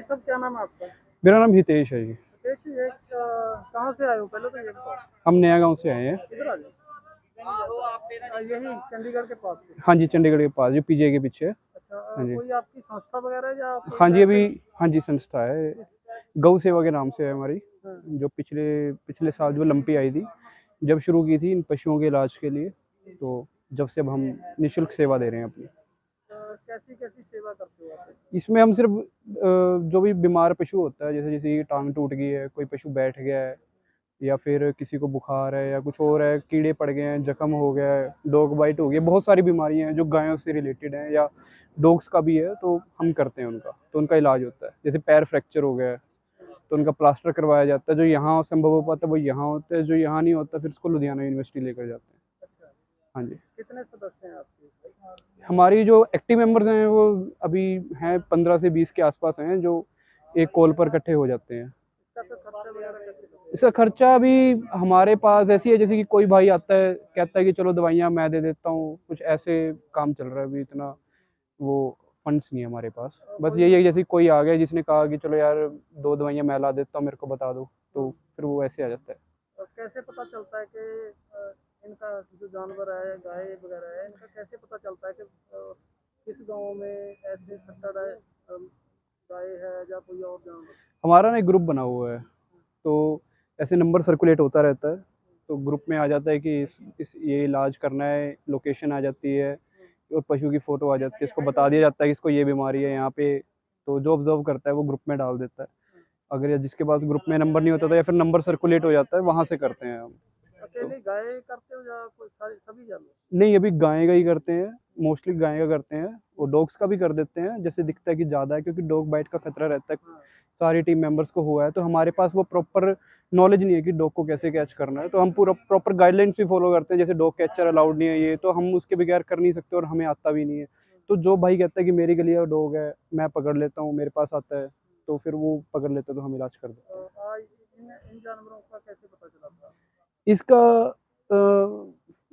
सब क्या नाम है आपका? मेरा नाम हितेश है जी। हितेश जी, ये कहाँ से आए हो पहले तो ये बताओ। हम नया गांव से आए हैं। इधर आ जाओ। यही चंडीगढ़ के पास से। हाँ जी, चंडीगढ़ के पास, जो पीजीआई के पीछे है। अच्छा, हाँ जी। कोई आपकी संस्था वगैरह है या हाँ कोई जी, ऐसे अभी ही? हाँ जी, संस्था है, गौ सेवा के नाम से है हमारी। हाँ। जो पिछले पिछले साल जो लंपी आई थी, जब शुरू की थी इन पशुओं के इलाज के लिए, तो जब से अब हम निःशुल्क सेवा दे रहे हैं अपनी। कैसी कैसी सेवा करते हो आप? इसमें हम सिर्फ जो भी बीमार पशु होता है, जैसे किसी की टांग टूट गई है, कोई पशु बैठ गया है, या फिर किसी को बुखार है या कुछ और है, कीड़े पड़ गए हैं, जख्म हो गया है, डॉग बाइट हो गई है, बहुत सारी बीमारियां हैं जो गायों से रिलेटेड हैं, या डॉग्स का भी है, तो हम करते हैं उनका, तो उनका इलाज होता है। जैसे पैर फ्रैक्चर हो गया है, तो उनका प्लास्टर करवाया जाता है। जो यहाँ संभव हो पाता है वो यहाँ होता है, जो यहाँ नहीं होता फिर उसको लुधियाना यूनिवर्सिटी लेकर जाते हैं। अच्छा, हाँ जी। कितने सदस्य हैं आपके? हमारी जो एक्टिव मेंबर्स हैं वो अभी हैं 15 से 20 के आसपास हैं, जो एक कॉल पर इकट्ठे हो जाते हैं। इसका तो खर्चा वगैरह कैसे करते हो? इसका खर्चा अभी हमारे पास ऐसी है, जैसे कि कोई भाई आता है कहता है कि चलो दवाइयाँ मैं दे देता हूँ, कुछ ऐसे काम चल रहा है अभी, इतना वो फंड्स नहीं है हमारे पास। बस यही है, जैसे कोई आ गया जिसने कहा कि चलो यार 2 दवाइयाँ मैं ला देता हूँ, मेरे को बता दो, तो फिर वो ऐसे आ जाता है। कैसे पता चलता है कि इनका जो जानवर है, गाय वगैरह है, इनका कैसे पता चलता है कि किस गांव में ऐसे खट्टर है, गाय है या कोई और जानवर? हमारा ना एक ग्रुप बना हुआ है, तो ऐसे नंबर सर्कुलेट होता रहता है, तो ग्रुप में आ जाता है कि इस ये इलाज करना है, लोकेशन आ जाती है और पशु की फ़ोटो आ जाती है, इसको बता दिया जाता है कि इसको ये बीमारी है यहाँ पे, तो जो ऑब्ज़र्व करता है वो ग्रुप में डाल देता है। अगर या जिसके पास ग्रुप में नंबर नहीं होता था या फिर नंबर सर्कुलेट हो जाता है, वहाँ से करते हैं हम। तो अकेले गाय करते हो या कोई सारी सभी जानवर? नहीं, अभी गाय का ही करते हैं, मोस्टली गाय का करते हैं, और डॉग्स का भी कर देते हैं, जैसे दिखता है कि ज़्यादा है, क्योंकि डॉग बाइट का खतरा रहता है। हाँ। सारी टीम मेंबर्स को हुआ है, तो हमारे पास वो प्रॉपर नॉलेज नहीं है कि डॉग को कैसे कैच करना है, तो हम पूरा प्रॉपर गाइडलाइंस भी फॉलो करते हैं। जैसे डॉग कैचर अलाउड नहीं है ये, तो हम उसके बगैर कर नहीं सकते और हमें आता भी नहीं है। तो जो भाई कहता है कि मेरी गली का डॉग है, मैं पकड़ लेता हूँ, मेरे पास आता है, तो फिर वो पकड़ लेता है, तो हम इलाज कर देते हैं। आज इन इन जानवरों का कैसे पता चला था? इसका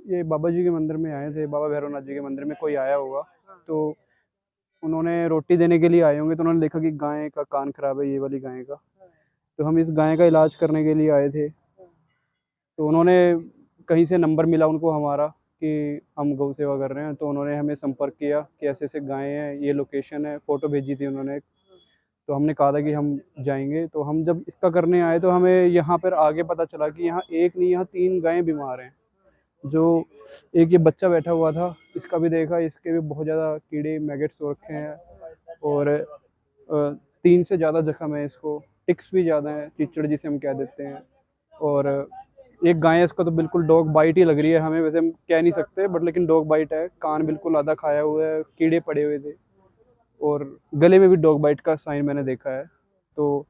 ये बाबा जी के मंदिर में आए थे, बाबा भैरवनाथ जी के मंदिर में कोई आया होगा, तो उन्होंने रोटी देने के लिए आए होंगे, तो उन्होंने देखा कि गाय का कान खराब है, ये वाली गाय का, तो हम इस गाय का इलाज करने के लिए आए थे। तो उन्होंने कहीं से नंबर मिला उनको हमारा कि हम गौ सेवा कर रहे हैं, तो उन्होंने हमें संपर्क किया कि ऐसे ऐसे गायें हैं, ये लोकेशन है, फ़ोटो भेजी थी उन्होंने। तो हमने कहा था कि हम जाएंगे, तो हम जब इसका करने आए तो हमें यहाँ पर आगे पता चला कि यहाँ एक नहीं, यहाँ 3 गायें बीमार हैं। जो एक ये बच्चा बैठा हुआ था, इसका भी देखा, इसके भी बहुत ज़्यादा कीड़े मैगेट्स हो रखे हैं, और 3 से ज़्यादा जख्म है इसको, टिक्स भी ज़्यादा हैं, चिचड़ जिसे हम कह देते हैं। और एक गाय है, इसका तो बिल्कुल डॉग बाइट ही लग रही है हमें, वैसे हम कह नहीं सकते बट लेकिन डॉग बाइट है, कान बिल्कुल आधा खाया हुआ है, कीड़े पड़े हुए थे, और गले में भी डॉग बाइट का साइन मैंने देखा है। तो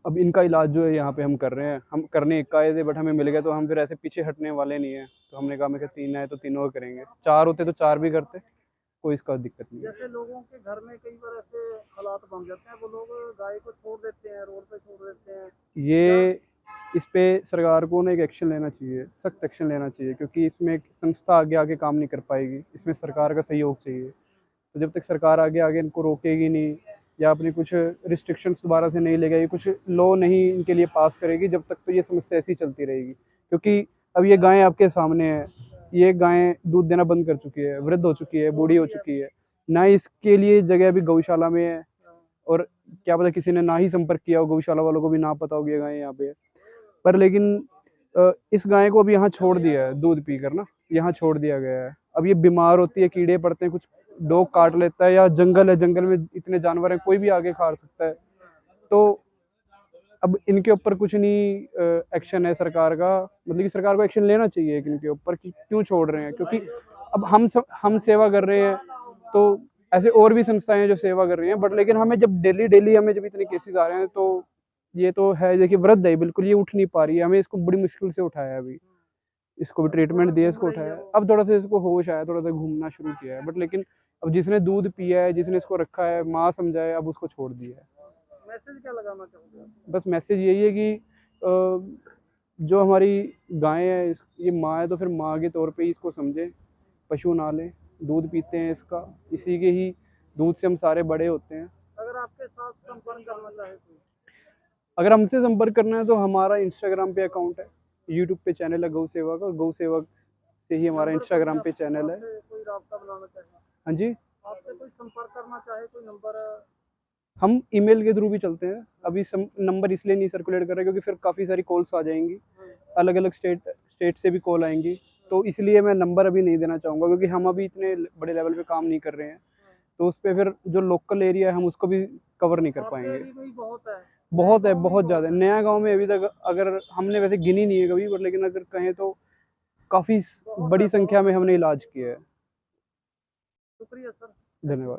अब इनका इलाज जो है यहाँ पे हम कर रहे हैं, हम करने एक आए थे बट हमें मिल गया, तो हम फिर ऐसे पीछे हटने वाले नहीं हैं, तो हमने कहा मैं 3 आए तो तीनों का करेंगे, 4 होते तो 4 भी करते, कोई इसका दिक्कत नहीं है। जैसे लोगों के घर में कई बार ऐसे हालात बन जाते हैं, वो लोग गाय को छोड़ देते हैं, रोड पे छोड़ देते हैं। ये इस पे सरकार को ना एक एक्शन लेना चाहिए, सख्त एक्शन लेना चाहिए, क्योंकि इसमें एक संस्था आगे आके काम नहीं कर पाएगी, इसमें सरकार का सहयोग चाहिए। तो जब तक सरकार आगे आगे इनको रोकेगी नहीं, या अपनी कुछ रिस्ट्रिक्शंस दोबारा से नहीं लेगी, कुछ लॉ नहीं इनके लिए पास करेगी, जब तक तो ये समस्या ऐसी चलती रहेगी। क्योंकि अब ये गायें आपके सामने है, ये गायें दूध देना बंद कर चुकी है, वृद्ध हो चुकी है, बूढ़ी हो चुकी है, ना इसके लिए जगह अभी गौशाला में है, और क्या पता किसी ने ना ही संपर्क किया हो, गौशाला वालों को भी ना पता होगी ये गाय यहाँ पे है। पर लेकिन इस गाय को अभी यहाँ छोड़ दिया है, दूध पीकर ना यहाँ छोड़ दिया गया है। अब ये बीमार होती है, कीड़े पड़ते हैं, कुछ डॉग काट लेता है, या जंगल है, जंगल में इतने जानवर हैं, कोई भी आगे खा सकता है। तो अब इनके ऊपर कुछ नहीं एक्शन है सरकार का, मतलब कि सरकार को एक्शन लेना चाहिए इनके ऊपर कि क्यों छोड़ रहे हैं, क्योंकि अब हम सेवा कर रहे हैं, तो ऐसे और भी संस्थाएं हैं जो सेवा कर रही हैं, बट लेकिन हमें जब डेली डेली हमें जब इतने केसेस आ रहे हैं, तो ये तो है, देखिए वृद्ध है बिल्कुल, ये उठ नहीं पा रही है, हमें इसको बड़ी मुश्किल से उठाया है अभी, इसको भी ट्रीटमेंट दिया, इसको उठाया, अब थोड़ा सा इसको होश आया, थोड़ा सा घूमना शुरू किया है, बट लेकिन अब जिसने दूध पिया है, जिसने इसको रखा है, माँ समझा है, अब उसको छोड़ दिया है। मैसेज क्या लगाना चाहोगे आप? बस मैसेज यही है कि जो हमारी गाय है, ये माँ है, तो फिर माँ के तौर पे ही इसको समझें, पशु ना लें, दूध पीते हैं इसका, इसी के ही दूध से हम सारे बड़े होते हैं। अगर आपके संपर्क करना चाहे कोई? अगर हमसे संपर्क करना है तो हमारा इंस्टाग्राम पे अकाउंट है, यूट्यूब पे चैनल है गौ सेवक, और गौ सेवक से ही हमारा नंबर इंस्टाग्राम कोई पे चैनल है। आपसे कोई राब्ता बनाना चाहे, हाँ जी, आपसे कोई संपर्क करना चाहे, कोई नंबर? हम ईमेल के थ्रू भी चलते हैं। अभी नंबर इसलिए नहीं सर्कुलेट कर रहे क्योंकि फिर काफ़ी सारी कॉल्स आ जाएंगी, अलग अलग स्टेट से भी कॉल आएंगी, तो इसलिए मैं नंबर अभी नहीं देना चाहूँगा क्योंकि हम अभी इतने बड़े लेवल पे काम नहीं कर रहे हैं, तो उस पर फिर जो लोकल एरिया है हम उसको भी कवर नहीं कर आपके पाएंगे। एरिया में ही बहुत है, बहुत है, गाँव में ही बहुत ज़्यादा। नया गांव में अभी तक अगर हमने वैसे गिनी नहीं है कभी, पर लेकिन अगर कहें तो काफ़ी बहुत बड़ी है, संख्या बहुत में है। हमने इलाज किया है। शुक्रिया सर। धन्यवाद।